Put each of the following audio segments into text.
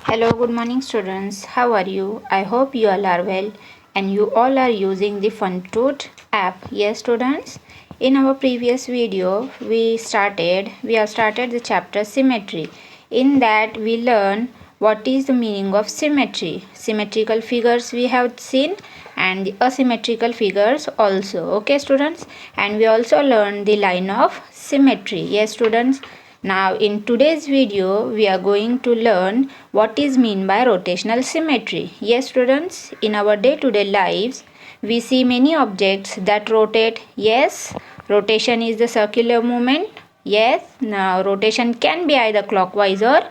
Hello, good morning, students. How are you? I hope you all are well and you all are using the FunTutor app. Yes, students. In our previous video, we have started the chapter symmetry. In that, we learn what is the meaning of symmetry. Symmetrical figures we have seen and the asymmetrical figures also. Okay, students. And we also learned the line of symmetry. Yes, students. Now in today's video we are going to learn what is mean by rotational symmetry. Yes students, in our day-to-day lives we see many objects that rotate. Yes, rotation is the circular movement. Yes, now rotation can be either clockwise or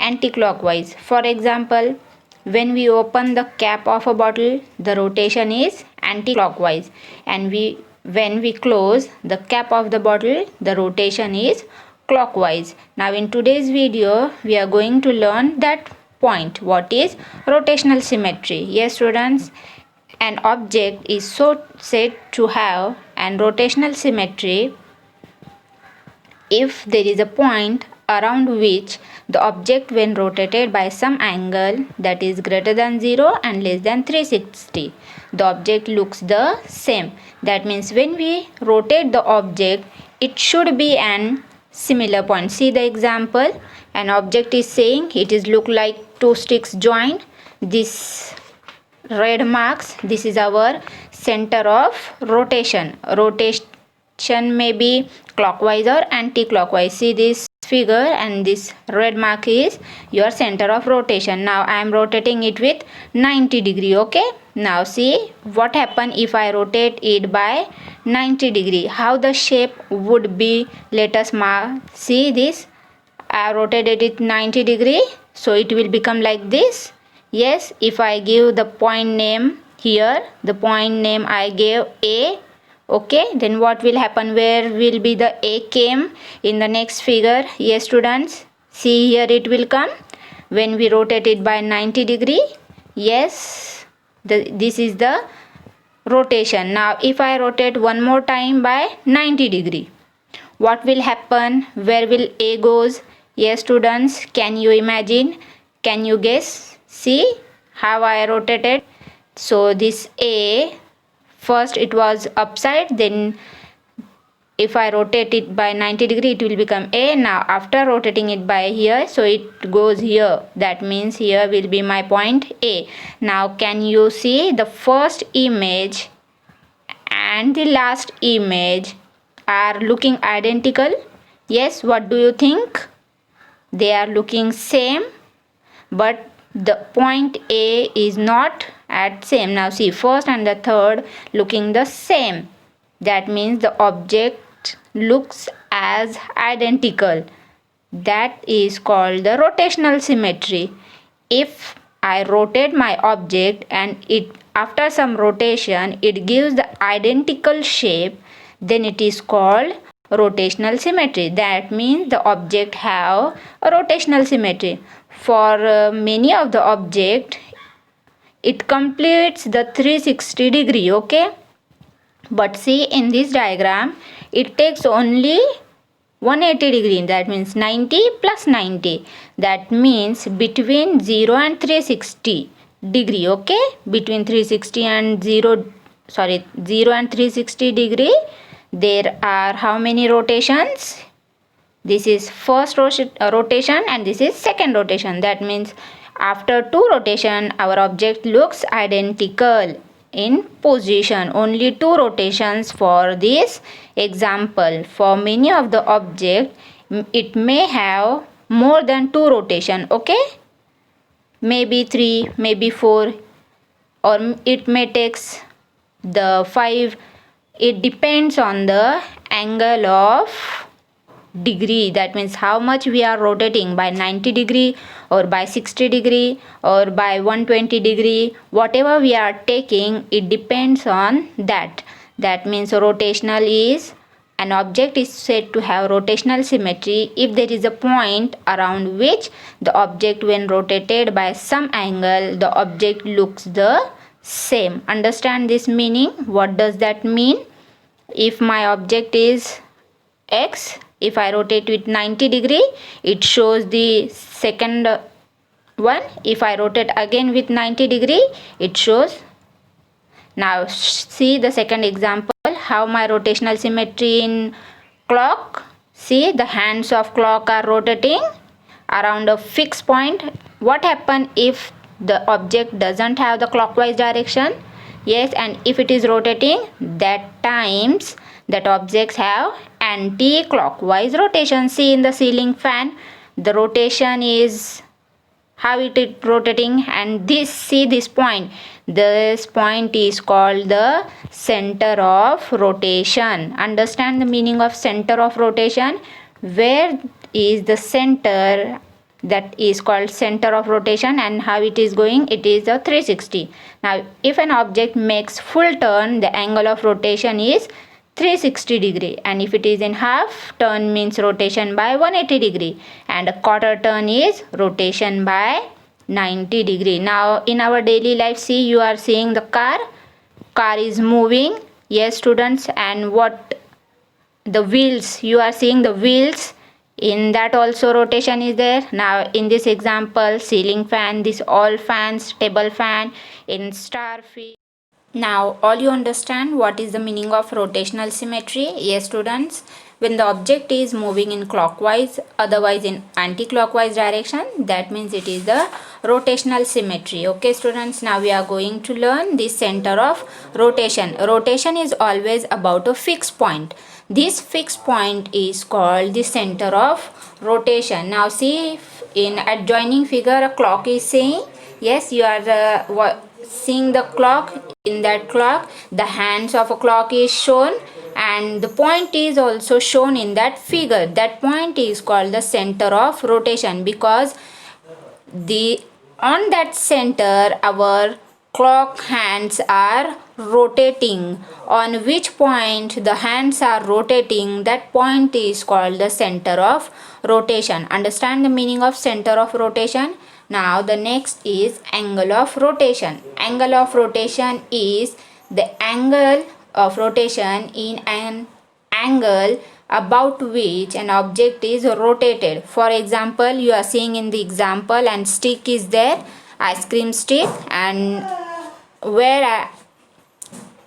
anti-clockwise. For example, when we open the cap of a bottle, the rotation is anti-clockwise, and when we close the cap of the bottle, the rotation is clockwise. Now in today's video we are going to learn that point, what is rotational symmetry. Yes students, an object is so said to have an rotational symmetry if there is a point around which the object when rotated by some angle that is greater than 0 and less than 360, the object looks the same. That means when we rotate the object, it should be an similar point. See the example, an object is saying it is look like two sticks joined. This red marks, this is our center of rotation. Rotation may be clockwise or anti-clockwise. See this figure, and this red mark is your center of rotation. Now I am rotating it with 90 degree. Okay, now see what happen if I rotate it by 90 degree, how the shape would be. Let us mark. See this, I rotated it 90 degree, so it will become like this. Yes, if I give the point name here, the point name I gave A. Okay, then what will happen, where will be the A came in the next figure? Yes students, see here it will come when we rotate it by 90 degree. Yes, this is the rotation. Now if I rotate one more time by 90 degree, what will happen, where will A goes? Yes students, can you imagine, can you guess? See how I rotated. So this A, first it was upside, then if I rotate it by 90 degree it will become A. Now after rotating it by here, so it goes here, that means here will be my point A. Now can you see the first image and the last image are looking identical? Yes, what do you think? They are looking same, but the point A is not at same. Now see, first and the third looking the same, that means the object looks as identical. That is called the rotational symmetry. If I rotate my object and it after some rotation it gives the identical shape, then it is called rotational symmetry. That means the object have a rotational symmetry. For many of the object it completes the 360 degree. Okay, but see in this diagram it takes only 180 degree, that means 90 plus 90, that means between 0 and 360 degree. Okay, between 360 and 0 and 360 degree there are how many rotations? This is first rotation and this is second rotation. That means after two rotation our object looks identical in position. Only two rotations for this example. For many of the object it may have more than two rotation. Okay, maybe 3, maybe 4, or it may takes the 5. It depends on the angle of degree, that means how much we are rotating, by 90 degree or by 60 degree or by 120 degree, whatever we are taking, it depends on that. That means rotational is, an object is said to have rotational symmetry if there is a point around which the object when rotated by some angle the object looks the same. Understand this meaning? What does that mean? If my object is X, if I rotate with 90 degree, it shows the second 1. If I rotate again with 90 degree, it shows. Now see the second example, how my rotational symmetry in clock. See, the hands of clock are rotating around a fixed point. What happen if the object doesn't have the clockwise direction? Yes, and if it is rotating, that times that objects have anti-clockwise rotation. See, in the ceiling fan, the rotation is how it is rotating, and this point, this point is called the center of rotation. Understand the meaning of center of rotation. Where is the center? That is called center of rotation, and how it is going, it is a 360. Now if an object makes full turn, the angle of rotation is 360 degree, and if it is in half turn means rotation by 180 degree, and a quarter turn is rotation by 90 degree. Now in our daily life, see, you are seeing the car is moving. Yes students, and what the wheels, you are seeing the wheels, in that also rotation is there. Now in this example, ceiling fan, this all fans, table fan, in star field. Now all you understand what is the meaning of rotational symmetry? Yes students, when the object is moving in clockwise, otherwise in anti-clockwise direction, that means it is the rotational symmetry. Okay students, now we are going to learn the center of rotation. Rotation is always about a fixed point. This fixed point is called the center of rotation. Now see, in adjoining figure a clock is saying, yes, you are seeing the clock. In that clock, the hands of a clock is shown, and the point is also shown in that figure. That point is called the center of rotation, because on that center our clock hands are rotating. On which point the hands are rotating, that point is called the center of rotation. Understand the meaning of center of rotation? Now the next is angle of rotation. Angle of rotation is the angle of rotation in an angle about which an object is rotated. For example, you are seeing in the example, and stick is there, ice cream stick, and where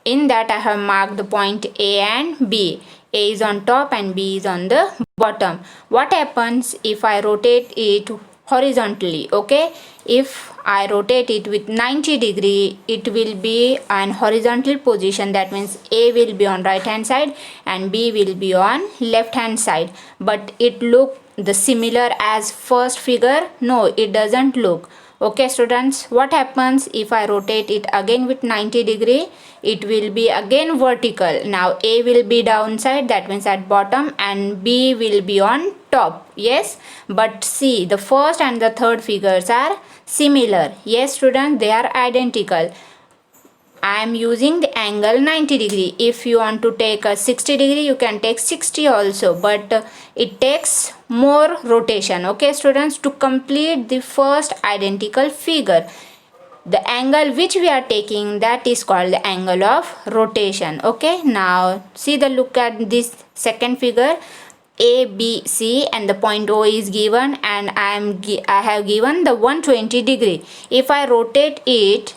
in that I have marked the point A and B. A is on top and B is on the bottom. What happens if I rotate it horizontally? Okay, if I rotate it with 90 degree, it will be an horizontal position. That means A will be on right hand side and B will be on left hand side. But it look the similar as first figure? No, it doesn't look. Okay students, what happens if I rotate it again with 90 degree? It will be again vertical. Now A will be downside, that means at bottom, and B will be on top. Yes, but see, the first and the third figures are similar. Yes students, they are identical. I am using the angle 90 degree. If you want to take a 60 degree, you can take 60 also, but it takes more rotation. Okay students, to complete the first identical figure, the angle which we are taking, that is called the angle of rotation. Okay, now see the look at this second figure. A, B, C, and the point O is given, and I have given the 120 degree. If I rotate it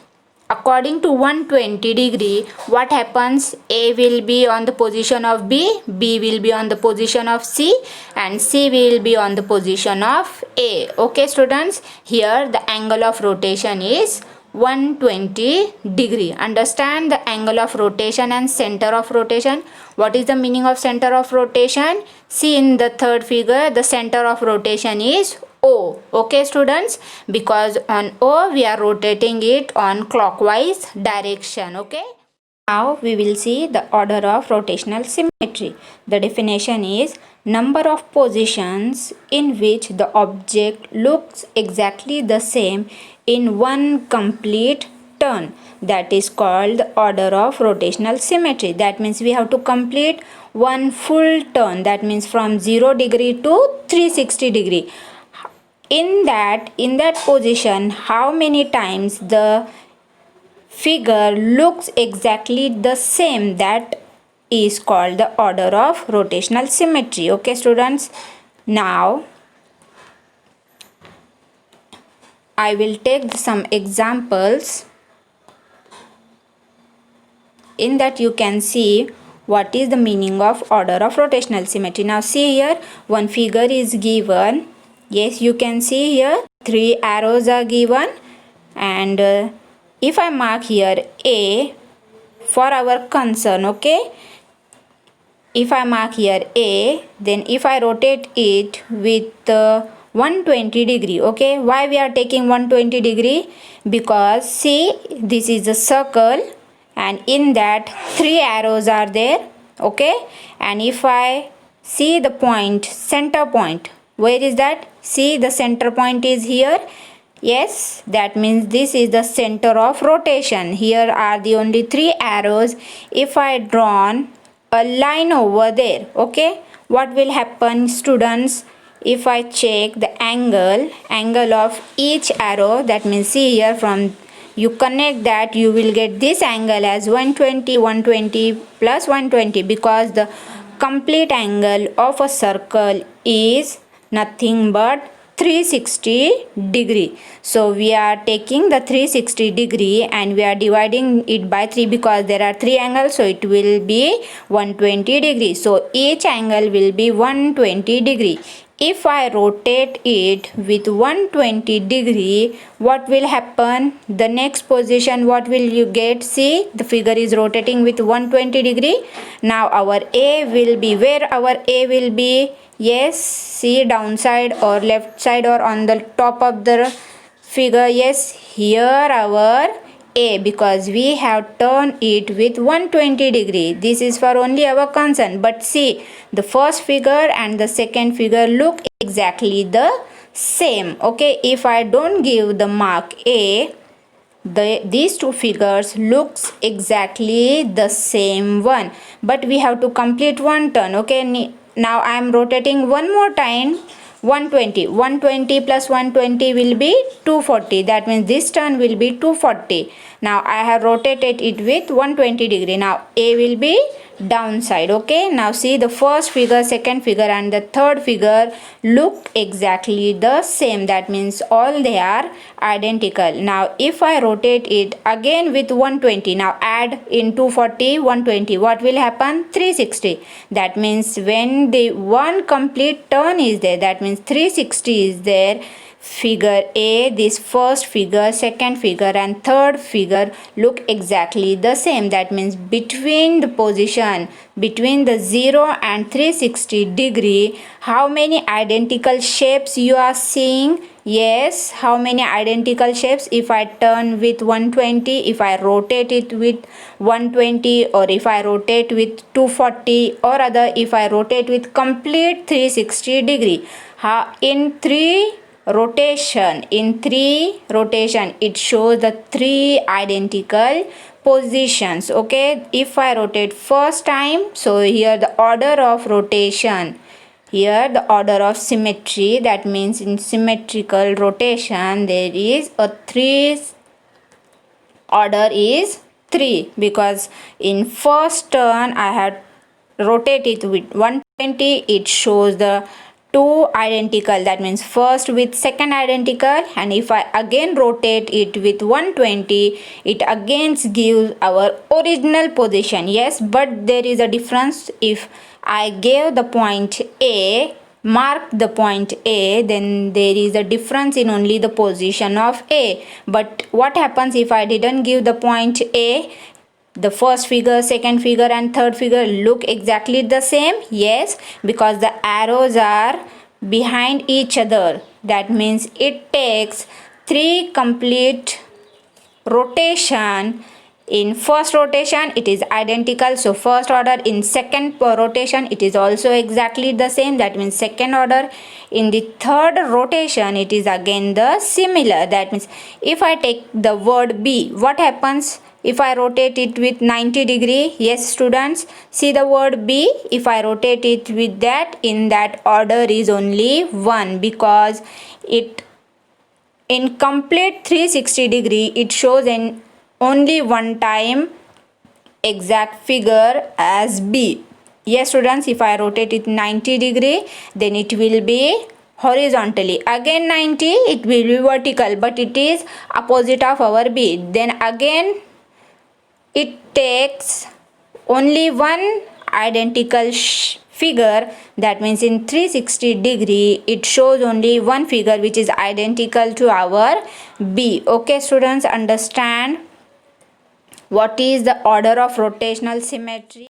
according to 120 degree, what happens? A will be on the position of B, B will be on the position of C, and C will be on the position of A. Okay students, here the angle of rotation is 120 degree. Understand the angle of rotation and center of rotation. What is the meaning of center of rotation? See, in the third figure, the center of rotation is O. Okay students, because on O we are rotating it on clockwise direction. Okay, now we will see the order of rotational symmetry. The definition is number of positions in which the object looks exactly the same in one complete turn. That is called the order of rotational symmetry. That means we have to complete one full turn. That means from 0 degree to 360 degree. In that position, how many times the figure looks exactly the same, that is called the order of rotational symmetry. Okay students, now I will take some examples. In that you can see what is the meaning of order of rotational symmetry. Now see here, one figure is given. Yes, you can see here 3 arrows are given, and if I mark here A for our concern, okay, if I mark here A, then if I rotate it with 120 degree, okay, why we are taking 120 degree? Because see, this is a circle and in that 3 arrows are there, okay, and if I see the point, center point, where is that? See, the center point is here. Yes, that means this is the center of rotation. Here are the only 3 arrows. If I drawn a line over there, okay, what will happen, students? If I check the angle of each arrow, that means see here, from you connect that, you will get this angle as 120 plus 120, because the complete angle of a circle is nothing but 360 degree. So we are taking the 360 degree and we are dividing it by 3, because there are 3 angles, so it will be 120 degree. So each angle will be 120 degree. If I rotate it with 120 degree, what will happen? The next position, what will you get? See, the figure is rotating with 120 degree. Now our A will be, where our A will be? Yes, see, downside or left side or on the top of the figure. Yes, here our A, because we have turned it with 120 degree. This is for only our concern. But see, the first figure and the second figure look exactly the same. Okay, if I don't give the mark A, these two figures looks exactly the same one, but we have to complete one turn. Okay, now I am rotating one more time. 120 plus 120 will be 240. That means this turn will be 240. Now I have rotated it with 120 degree. Now A will be downside. Okay, now see, the first figure, second figure and the third figure look exactly the same. That means all they are identical. Now if I rotate it again with 120, now add in 240 120, what will happen? 360. That means when the one complete turn is there, that means 360 is there. Figure A, this first figure, second figure and third figure look exactly the same. That means between the position, between the 0 and 360 degree, how many identical shapes you are seeing? Yes, how many identical shapes? If I turn with 120, if I rotate it with 120, or if I rotate with 240, or other if I rotate with complete 360 degree, in 3 rotation, it shows the 3 identical positions. Okay, if I rotate first time, so here the order of rotation, here the order of symmetry, that means in symmetrical rotation there is a 3, order is 3, because in first turn I had rotated with 120, it shows the 2 identical, that means first with second identical, and if I again rotate it with 120, it again gives our original position. Yes, but there is a difference. If I gave the point A, mark the point A, then there is a difference in only the position of A. But what happens if I didn't give the point A? The first figure, second figure and third figure look exactly the same. Yes, because the arrows are behind each other. That means it takes 3 complete rotation. In first rotation it is identical, so first order. In second rotation it is also exactly the same, that means second order. In the third rotation it is again the similar. That means if I take the word B, what happens if I rotate it with 90 degree? Yes, students, see the word B, if I rotate it with that, in that order is only 1, because it in complete 360 degree it shows in only one time exact figure as B. Yes, students, if I rotate it 90 degree, then it will be horizontally. Again 90, it will be vertical, but it is opposite of our B. Then again it takes only one identical figure, that means in 360 degree it shows only one figure which is identical to our B. Okay students, understand what is the order of rotational symmetry?